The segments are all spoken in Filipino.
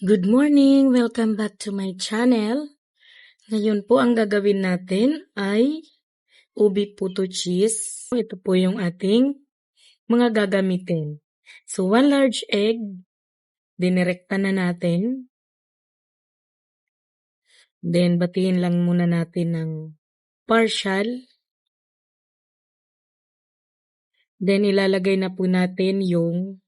Good morning! Welcome back to my channel. Ngayon po ang gagawin natin ay ubi puto cheese. Ito po yung ating mga gagamitin. So, 1 large egg, dinirekta na natin. Then, batiin lang muna natin ng partial. Then, ilalagay na po natin yung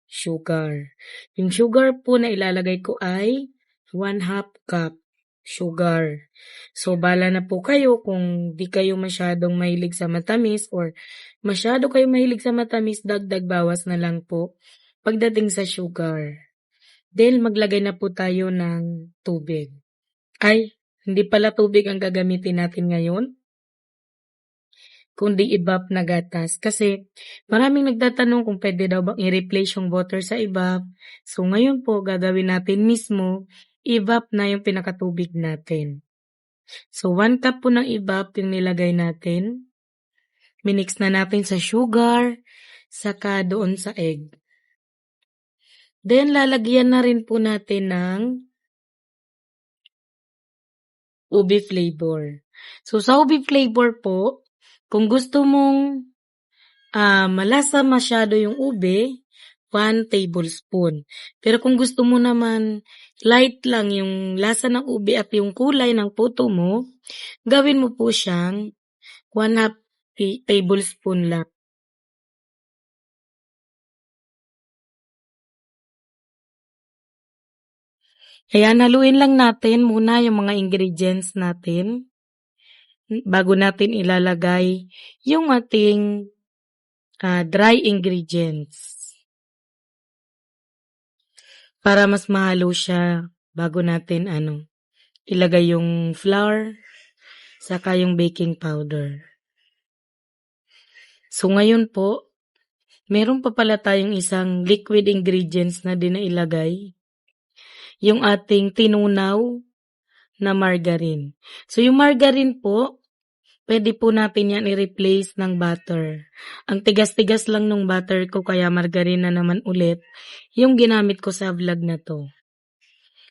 sugar. Yung sugar po na ilalagay ko ay 1/2 cup sugar. So, bala na po kayo kung di kayo masyadong mahilig sa matamis or masyado kayo mahilig sa matamis, dagdag bawas na lang po pagdating sa sugar. Then, maglagay na po tayo ng tubig. Ay, hindi pala tubig ang gagamitin natin ngayon, kundi ibap na gatas. Kasi maraming nagtatanong kung pwede daw bang i-replace yung water sa ibap. So ngayon po gagawin natin mismo, ibap na yung pinakatubig natin. So 1 cup po ng ibap yung nilagay natin. Minix na natin sa sugar, saka doon sa egg. Then lalagyan na rin po natin ng ubi flavor. So sa ubi flavor po, kung gusto mong malasa masyado yung ube, 1 tablespoon. Pero kung gusto mo naman light lang yung lasa ng ube at yung kulay ng puto mo, gawin mo po siyang 1/2 tablespoon lang. Kaya haluin lang natin muna yung mga ingredients natin bago natin ilalagay yung ating dry ingredients. Para mas mahalo siya bago natin ilagay yung flour saka yung baking powder. So ngayon po, meron pa pala tayong isang liquid ingredients na din na ilagay, yung ating tinunaw na margarine. So yung margarine po, pwede po natin yan i-replace ng butter. Ang tigas-tigas lang nung butter ko kaya margarine na naman ulit yung ginamit ko sa vlog na to.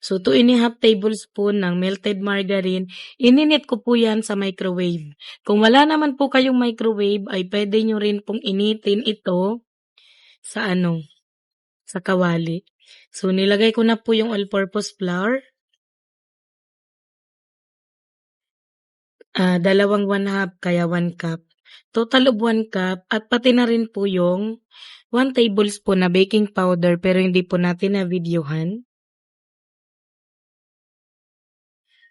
So 2.5 tablespoon ng melted margarine, ininit ko po yan sa microwave. Kung wala naman po kayong microwave ay pwede nyo rin pong initin ito sa sa kawali. So nilagay ko na po yung all-purpose flour. 2 1/2 kaya 1 cup. Total of 1 cup at pati na rin po yung 1 tablespoon na baking powder pero hindi po natin na-videohan.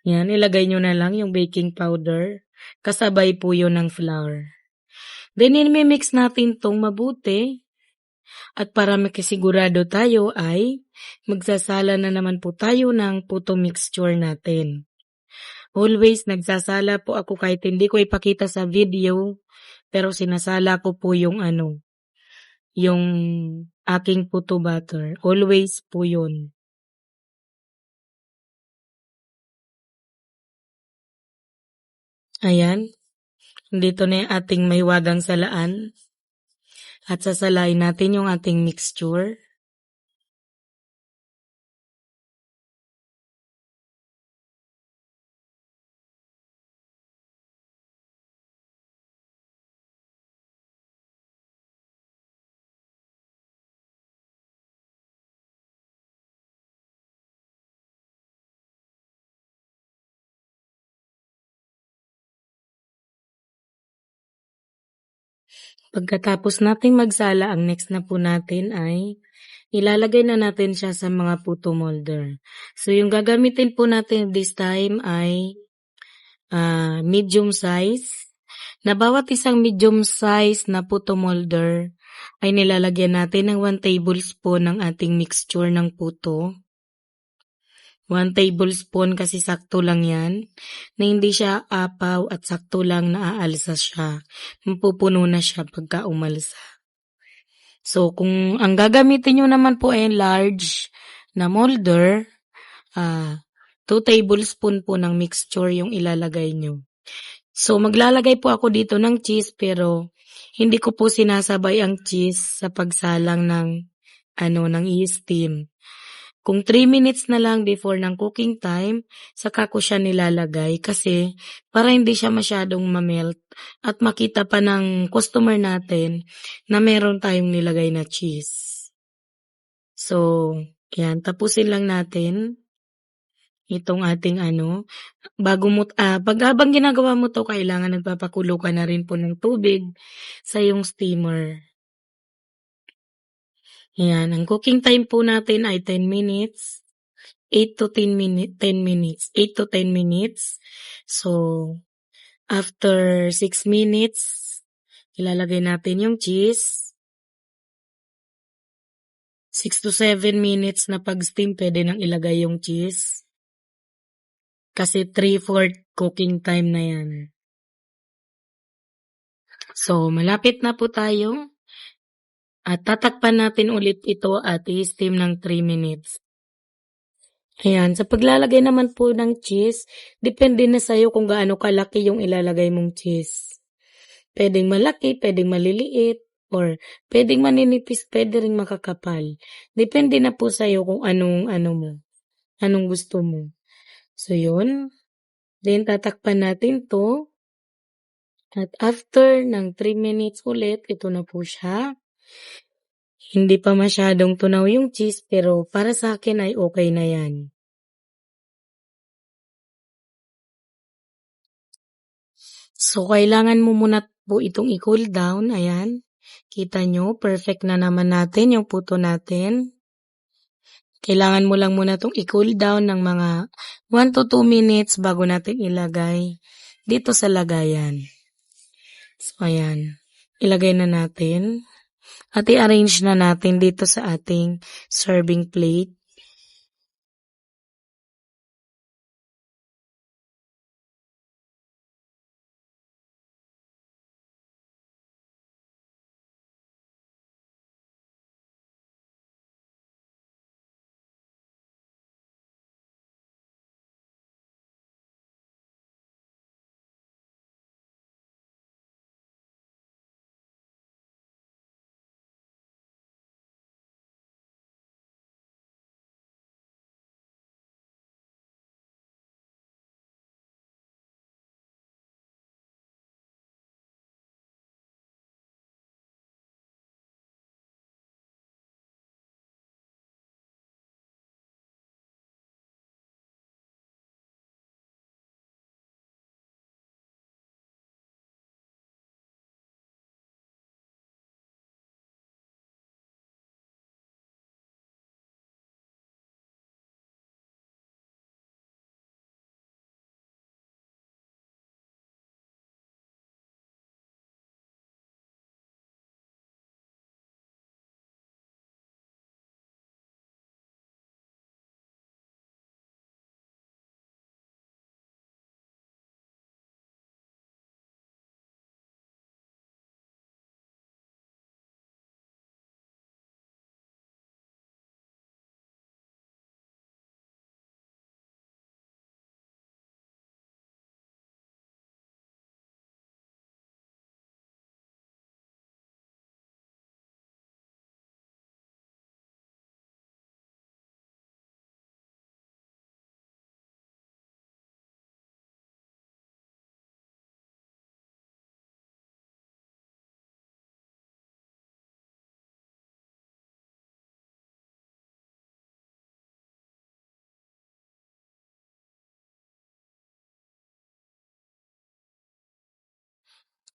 Yan, ilagay nyo na lang yung baking powder. Kasabay po yun ng flour. Then, mix natin tong mabuti. At para makisigurado tayo ay magsasala na naman po tayo ng puto mixture natin. Always nagsasala po ako kahit hindi ko ipakita sa video, pero sinasala ko po yung yung aking puto butter. Always po yun. Ayan. Dito na yung ating mahiwagang salaan. At sasalain natin yung ating mixture. Pagkatapos nating magsala, ang next na po natin ay ilalagay na natin siya sa mga puto molder. So yung gagamitin po natin this time ay medium size. Na bawat isang medium size na puto molder ay nilalagyan natin ng 1 tablespoon ng ating mixture ng puto. 1 tablespoon kasi sakto lang yan, na hindi siya apaw at sakto lang na aalsa siya. Mapupuno na siya pagka umalsa. So kung ang gagamitin nyo naman po ay large na molder, 2 tablespoon po ng mixture yung ilalagay nyo. So maglalagay po ako dito ng cheese pero hindi ko po sinasabay ang cheese sa pagsalang ng i-steam. Kung 3 minutes na lang before ng cooking time, saka ko siya nilalagay kasi para hindi siya masyadong ma-melt at makita pa ng customer natin na meron tayong nilagay na cheese. So, yan, tapusin lang natin itong ating pag habang ginagawa mo 'to kailangan nagpapakulo ka na rin po ng tubig sa iyong steamer. Yan, ang cooking time po natin ay 10 minutes, 8 to 10 minutes. So, after 6 minutes, ilalagay natin yung cheese. 6 to 7 minutes na pag-steam puwede nang ilagay yung cheese. Kasi 3/4 cooking time na yan. So, malapit na po tayo at tatakpan natin ulit ito at i-steam ng 3 minutes. Ayan, sa paglalagay naman po ng cheese, depende na sa'yo kung gaano kalaki yung ilalagay mong cheese. Puwedeng malaki, puwedeng maliliit, or puwedeng maninipis, puwede ring makakapal. Depende na po sa'yo kung anong gusto mo. So, yun. Then, tatakpan natin 'to. At after ng 3 minutes ulit, ito na po siya. Hindi pa masyadong tunaw yung cheese, pero para sa akin ay okay na yan. So, kailangan mo muna po itong i-cool down, ayan. Kita nyo, perfect na naman natin yung puto natin. Kailangan mo lang muna itong i-cool down ng mga 1 to 2 minutes bago natin ilagay dito sa lagayan. So, ayan. Ilagay na natin. At i-arrange na natin dito sa ating serving plate.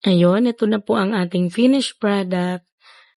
Ayun, ito na po ang ating finished product.